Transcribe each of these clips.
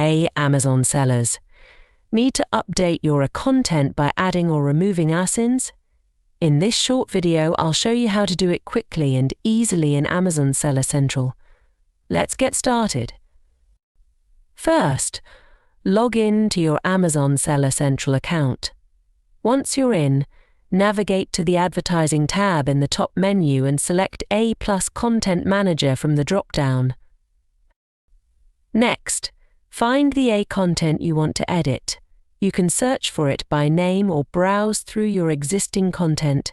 Hey Amazon sellers, need to update your content by adding or removing ASINs? In this short video, I'll show you how to do it quickly and easily in Amazon Seller Central. Let's get started. First, log in to your Amazon Seller Central account. Once you're in, navigate to the Advertising tab in the top menu and select A+ Content Manager from the drop-down. Next, find the A content you want to edit. You can search for it by name or browse through your existing content.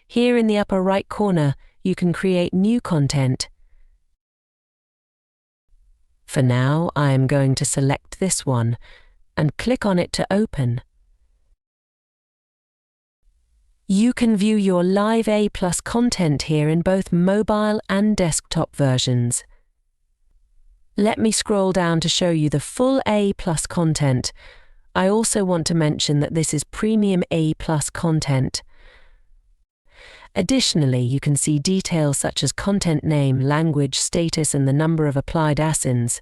Here in the upper right corner, you can create new content. For now, I am going to select this one and click on it to open. You can view your live A+ content here in both mobile and desktop versions. Let me scroll down to show you the full A+ content. I also want to mention that this is premium A+ content. Additionally, you can see details such as content name, language, status, and the number of applied ASINs.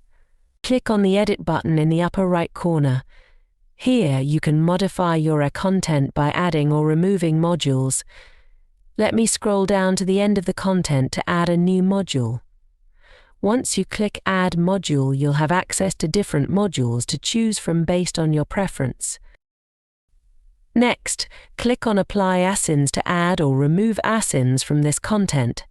Click on the Edit button in the upper right corner. Here, you can modify your content by adding or removing modules. Let me scroll down to the end of the content to add a new module. Once you click Add Module, you'll have access to different modules to choose from based on your preference. Next, click on Apply ASINs to add or remove ASINs from this content.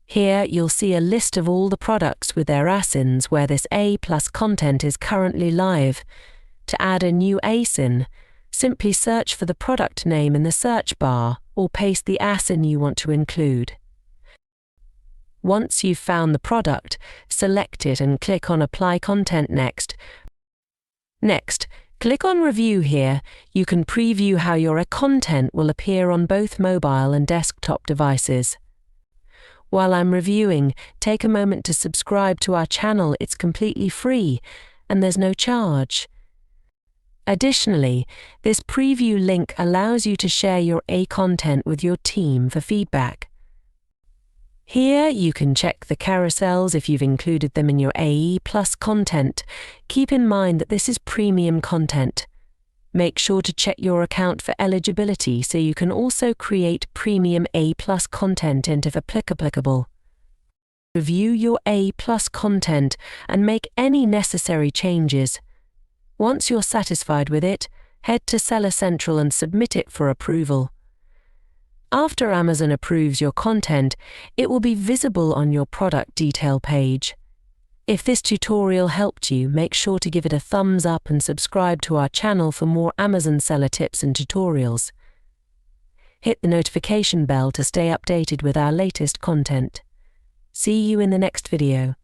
Here, you'll see a list of all the products with their ASINs where this A+ content is currently live. To add a new ASIN, simply search for the product name in the search bar or paste the ASIN you want to include. Once you've found the product, select it and click on Apply Content Next. Next, click on Review here. You can preview how your content will appear on both mobile and desktop devices. While I'm reviewing, take a moment to subscribe to our channel. It's completely free and there's no charge. Additionally, this preview link allows you to share your A content with your team for feedback. Here, you can check the carousels if you've included them in your A+ content. Keep in mind that this is premium content. Make sure to check your account for eligibility so you can also create premium A+ content if applicable. Review your A+ content and make any necessary changes. Once you're satisfied with it, head to Seller Central and submit it for approval. After Amazon approves your content, it will be visible on your product detail page. If this tutorial helped you, make sure to give it a thumbs up and subscribe to our channel for more Amazon seller tips and tutorials. Hit the notification bell to stay updated with our latest content. See you in the next video.